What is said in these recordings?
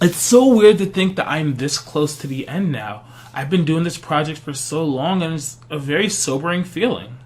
It's so weird to think that I'm this close to the end now. I've been doing this project for so long, and it's a very sobering feeling.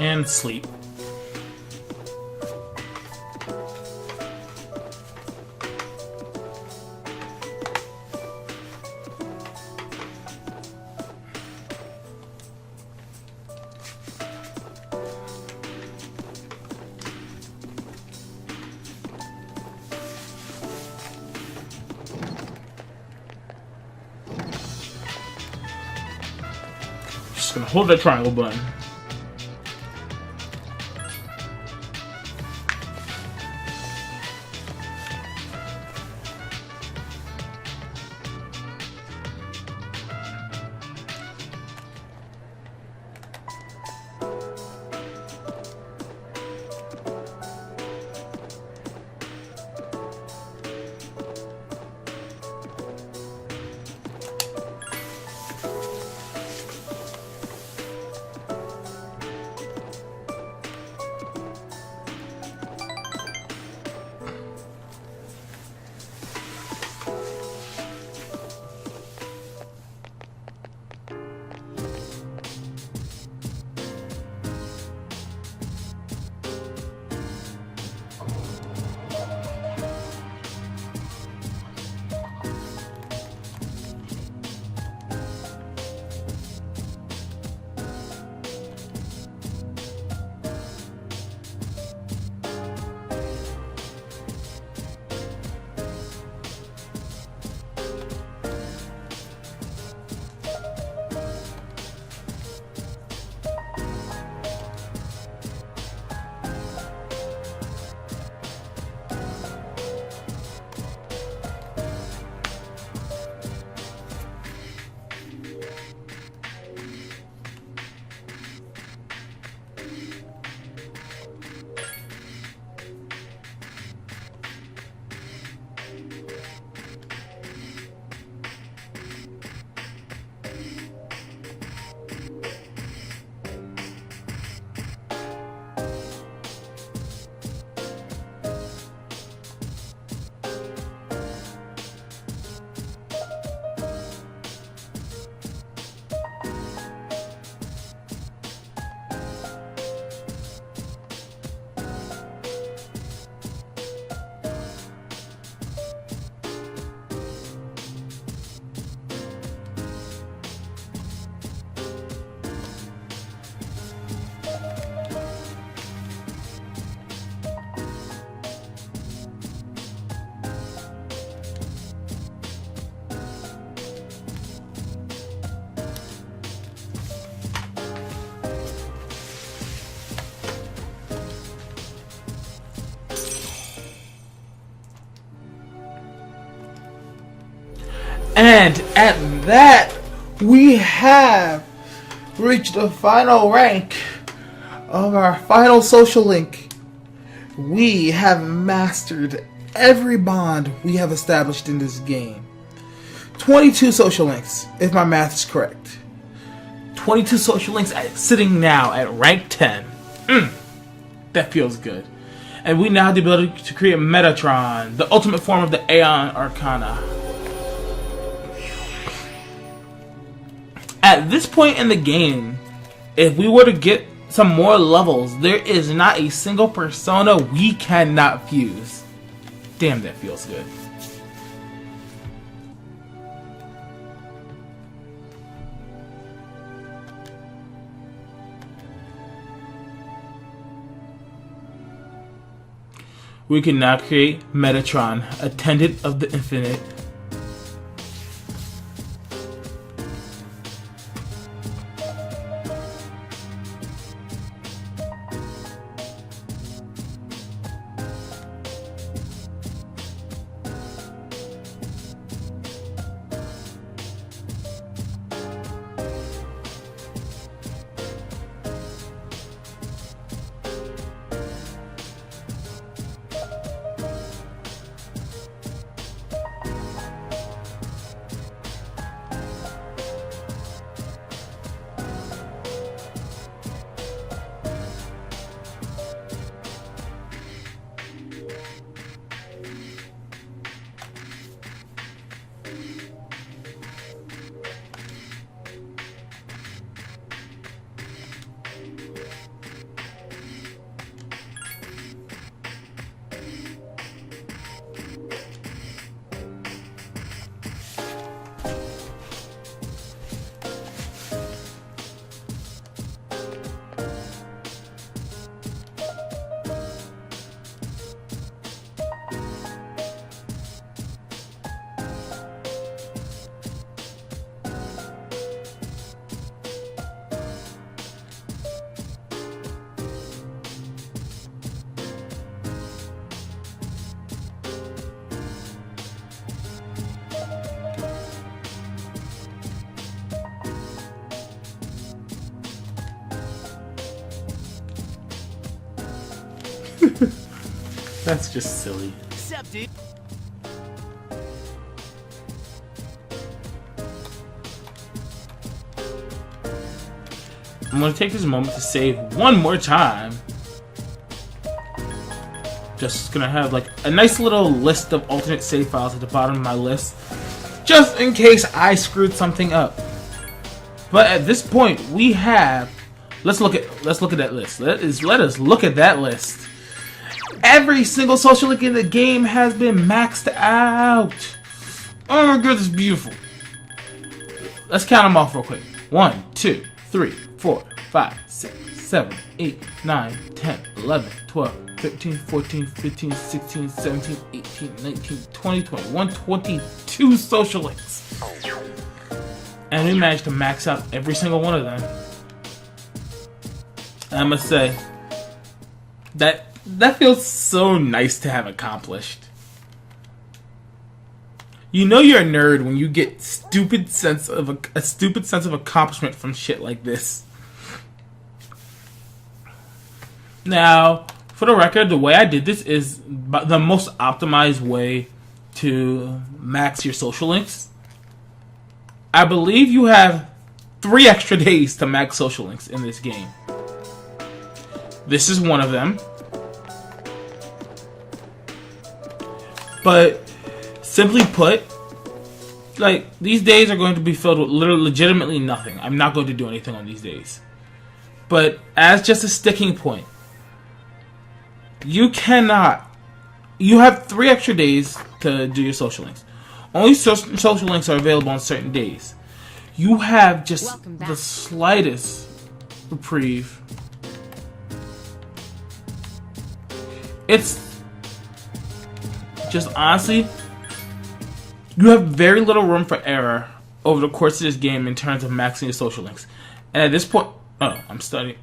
And sleep. Just gonna hold that triangle button. And at that, we have reached the final rank of our final social link. We have mastered every bond we have established in this game. 22 social links, if my math is correct. 22 social links sitting now at rank 10. That feels good. And we now have the ability to create Metatron, the ultimate form of the Aeon Arcana. At this point in the game, if we were to get some more levels, there is not a single persona we cannot fuse. Damn, that feels good. We can now create Metatron, Attendant of the Infinite. That's just silly. Accepted. I'm gonna take this moment to save one more time. Just gonna have like a nice little list of alternate save files at the bottom of my list, just in case I screwed something up. But at this point, we have. Let's look at that list. Let us look at that list. Every single social link in the game has been maxed out. Oh my god, it's beautiful. Let's count them off real quick. 1, 2, 3, 4, 5, 6, 7, 8, 9, 10, 11, 12, 13, 14, 15, 16, 17, 18, 19, 20, 21, 22 social links. And we managed to max out every single one of them. I must say, that feels so nice to have accomplished. You know you're a nerd when you get a stupid sense of accomplishment from shit like this. Now, for the record, the way I did this is the most optimized way to max your social links. I believe you have 3 extra days to max social links in this game. This is one of them. But simply put, like, these days are going to be filled with legitimately nothing. I'm not going to do anything on these days. But as just a sticking point, you have 3 extra days to do your social links. Only social links are available on certain days. You have just the slightest reprieve. It's just honestly, you have very little room for error over the course of this game in terms of maxing your social links. And at this point, oh, I'm studying.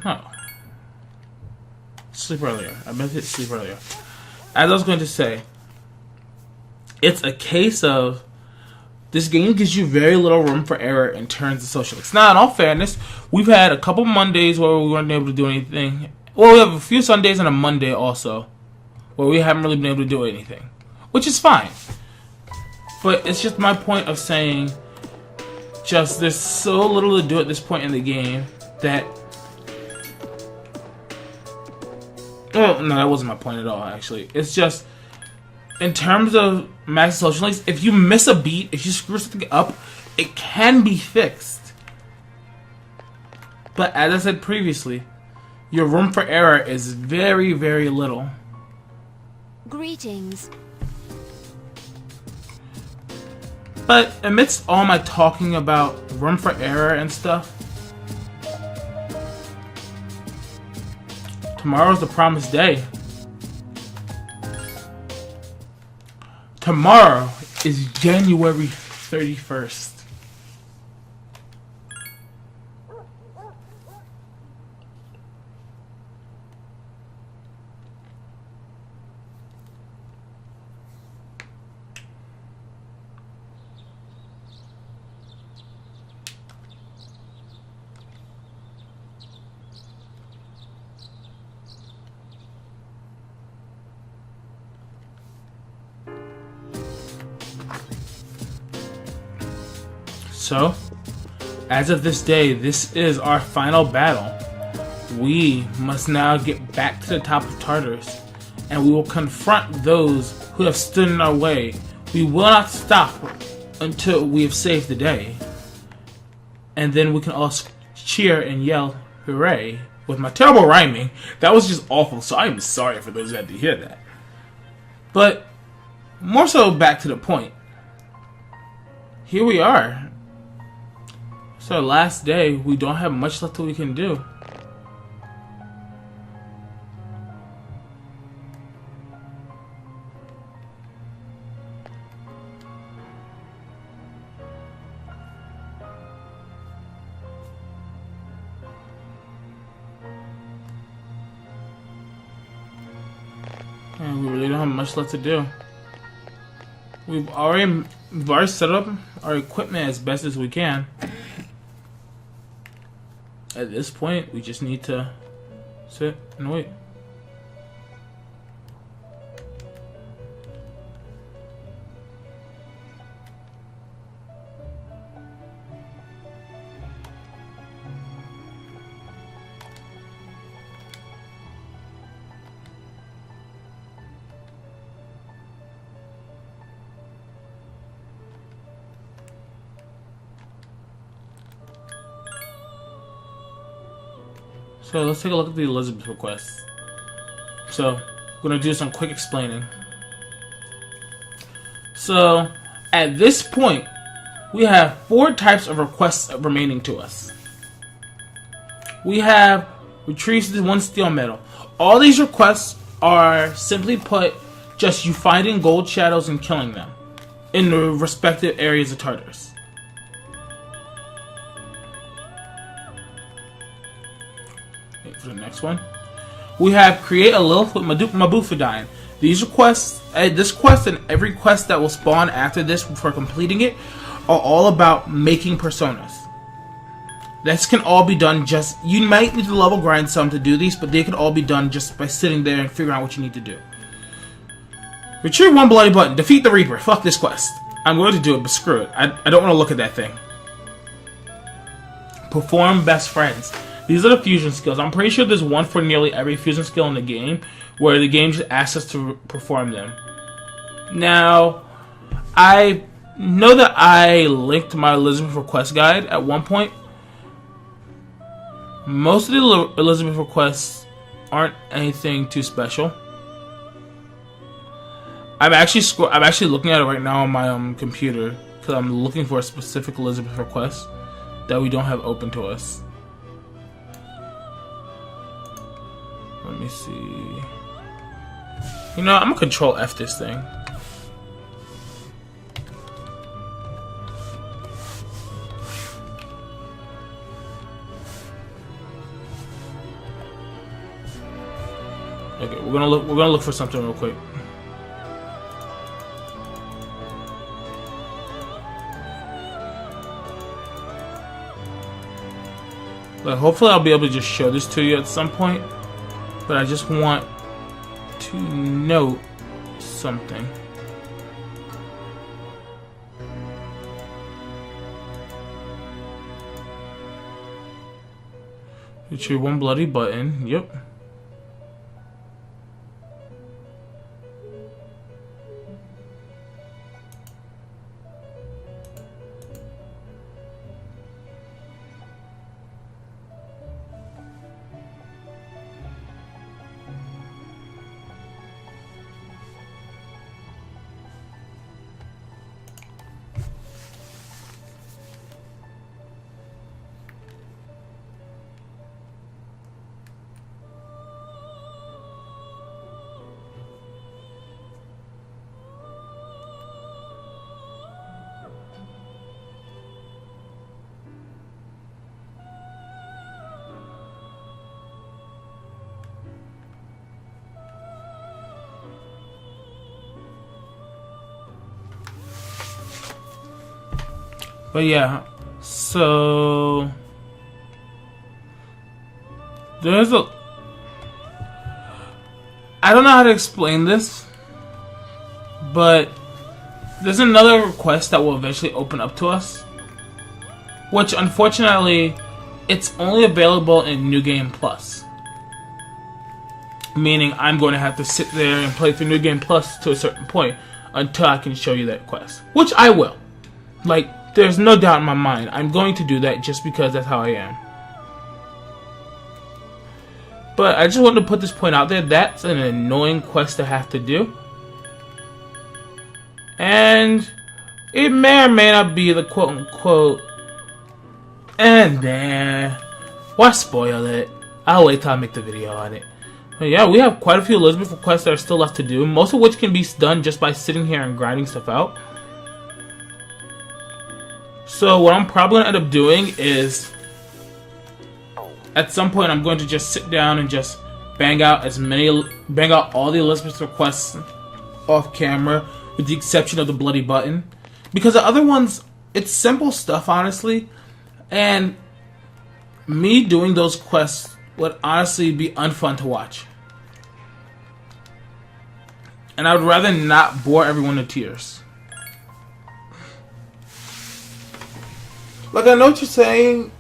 Oh. Sleep earlier. I meant to sleep earlier. As I was going to say, it's a case of this game gives you very little room for error in terms of social links. Now, in all fairness, we've had a couple Mondays where we weren't able to do anything. Well, we have a few Sundays and a Monday also where we haven't really been able to do anything, which is fine. But it's just my point of saying, just there's so little to do at this point in the game that. Oh, no, that wasn't my point at all, actually. It's just, in terms of max social links, if you miss a beat, if you screw something up, it can be fixed. But as I said previously, your room for error is very, very little. Greetings. But amidst all my talking about room for error and stuff, tomorrow's the promised day. Tomorrow is January 31st. So, as of this day, this is our final battle. We must now get back to the top of Tartarus, and we will confront those who have stood in our way. We will not stop until we have saved the day. And then we can all cheer and yell, hooray. With my terrible rhyming, that was just awful, so I'm sorry for those who had to hear that. But, more so back to the point. Here we are. It's our last day. We don't have much left that we can do. And we really don't have much left to do. We've already set up our equipment as best as we can. At this point, we just need to Sit and wait. So let's take a look at the Elizabeth request. So we're gonna do some quick explaining. So at this point, we have 4 types of requests remaining to us. We have retrieves the 1 steel medal. All these requests are simply put just you finding gold shadows and killing them in the respective areas of Tartarus. For the next one, we have create a Lilith with Mabufadine. These requests, this quest and every quest that will spawn after this for completing it, are all about making personas. This can all be done just, you might need to level grind some to do these, but they can all be done just by sitting there and figuring out what you need to do. Retrieve 1 bloody button, defeat the Reaper. Fuck this quest. I'm going to do it, but screw it. I don't want to look at that thing. Perform best friends. These are the fusion skills. I'm pretty sure there's one for nearly every fusion skill in the game, where the game just asks us to perform them. Now, I know that I linked my Elizabeth request guide at one point. Most of the Elizabeth requests aren't anything too special. I'm actually looking at it right now on my computer because I'm looking for a specific Elizabeth request that we don't have open to us. Let me see. You know, I'm gonna control F this thing. Okay, we're gonna look for something real quick. But hopefully I'll be able to just show this to you at some point. But I just want to note something. Retrieve 1 bloody button. Yep. But yeah, so there's a, I don't know how to explain this, but there's another request that will eventually open up to us, which unfortunately it's only available in New Game Plus. Meaning I'm going to have to sit there and play through New Game Plus to a certain point until I can show you that quest, which I will. Like, there's no doubt in my mind. I'm going to do that just because that's how I am. But I just wanted to put this point out there. That's an annoying quest to have to do. And it may or may not be the quote-unquote and why spoil it? I'll wait till I make the video on it. But yeah, we have quite a few Elizabeth requests that are still left to do. Most of which can be done just by sitting here and grinding stuff out. So what I'm probably going to end up doing is, at some point I'm going to just sit down and just bang out all the Elizabeth requests off camera, with the exception of the bloody button. Because the other ones, it's simple stuff, honestly. And me doing those quests would honestly be unfun to watch. And I would rather not bore everyone to tears. Like, I know what you're saying.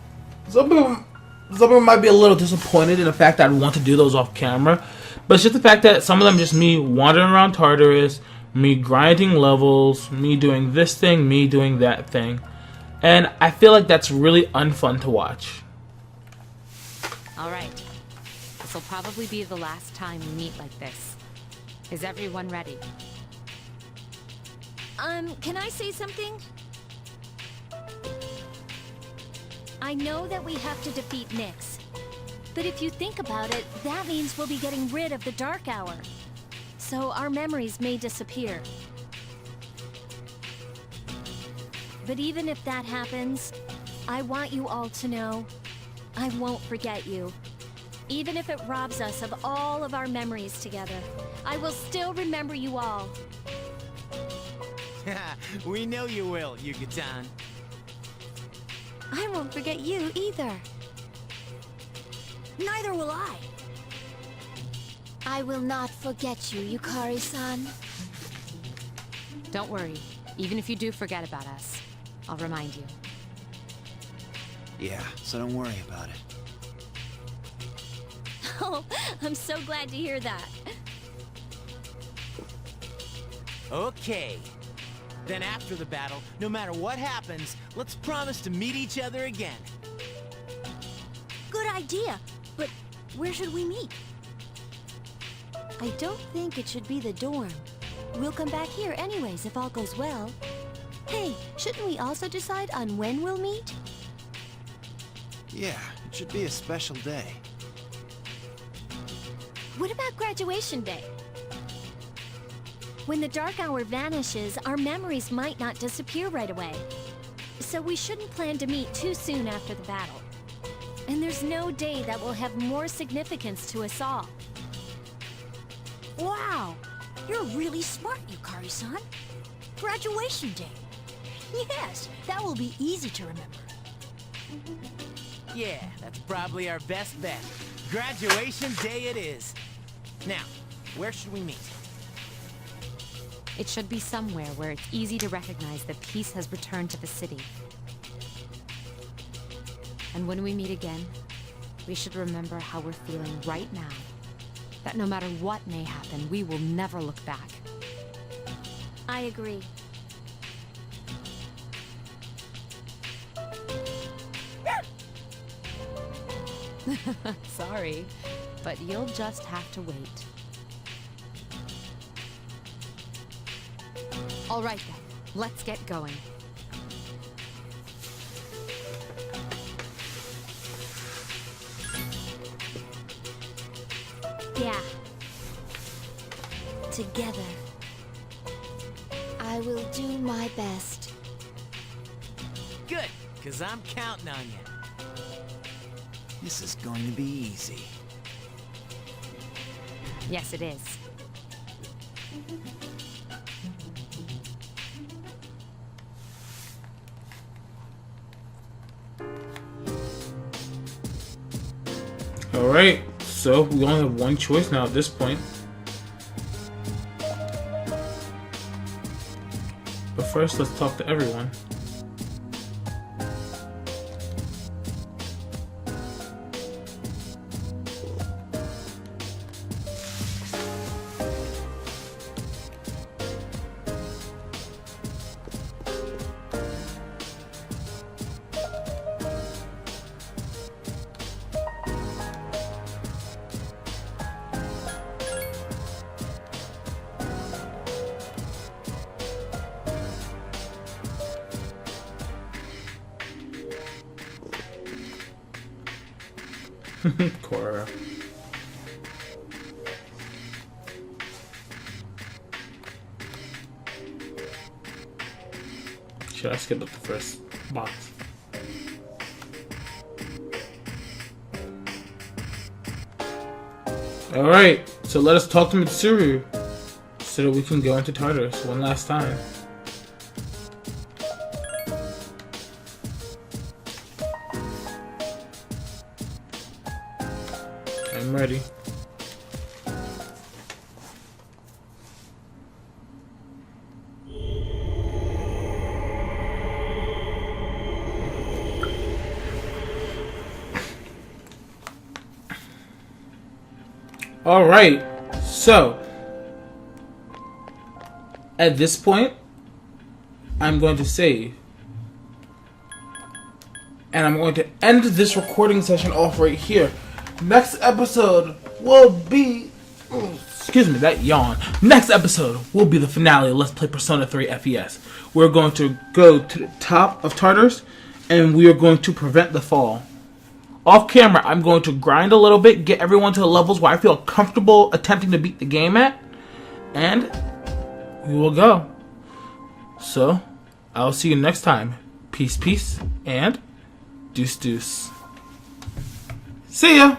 Some people might be a little disappointed in the fact that I want to do those off camera, but it's just the fact that some of them just me wandering around Tartarus, me grinding levels, me doing this thing, me doing that thing, and I feel like that's really unfun to watch. Alright, this will probably be the last time we meet like this. Is everyone ready? Can I say something? I know that we have to defeat Nyx, but if you think about it, that means we'll be getting rid of the Dark Hour. So our memories may disappear. But even if that happens, I want you all to know, I won't forget you. Even if it robs us of all of our memories together, I will still remember you all. We know you will, Yucatan. I won't forget you either. Neither will I. I will not forget you, Yukari-san. Don't worry, even if you do forget about us, I'll remind you. Yeah, so don't worry about it. Oh, I'm so glad to hear that. Okay. Then after the battle, no matter what happens, let's promise to meet each other again. Good idea, but where should we meet? I don't think it should be the dorm. We'll come back here anyways if all goes well. Hey, shouldn't we also decide on when we'll meet? Yeah, it should be a special day. What about graduation day? When the Dark Hour vanishes, our memories might not disappear right away. So we shouldn't plan to meet too soon after the battle. And there's no day that will have more significance to us all. Wow! You're really smart, Yukari-san. Graduation day. Yes, that will be easy to remember. Yeah, that's probably our best bet. Graduation day it is. Now, where should we meet? It should be somewhere where it's easy to recognize that peace has returned to the city. And when we meet again, we should remember how we're feeling right now. That no matter what may happen, we will never look back. I agree. Sorry, but you'll just have to wait. All right then, let's get going. Yeah. Together. I will do my best. Good, because I'm counting on you. This is going to be easy. Yes, it is. Alright, so we only have one choice now at this point. But first, let's talk to everyone. Cora. Should I skip up the first box? Alright, so let us talk to Mitsuru so that we can go into Tartarus one last time. I'm ready. Alright, so at this point, I'm going to save. And I'm going to end this recording session off right here. Next episode will be... excuse me, that yawn. Next episode will be the finale of Let's Play Persona 3 FES. We're going to go to the top of Tartarus, and we are going to prevent the fall. Off camera, I'm going to grind a little bit, get everyone to the levels where I feel comfortable attempting to beat the game at, and we will go. So, I'll see you next time. Peace, peace, and deuce, deuce. See ya!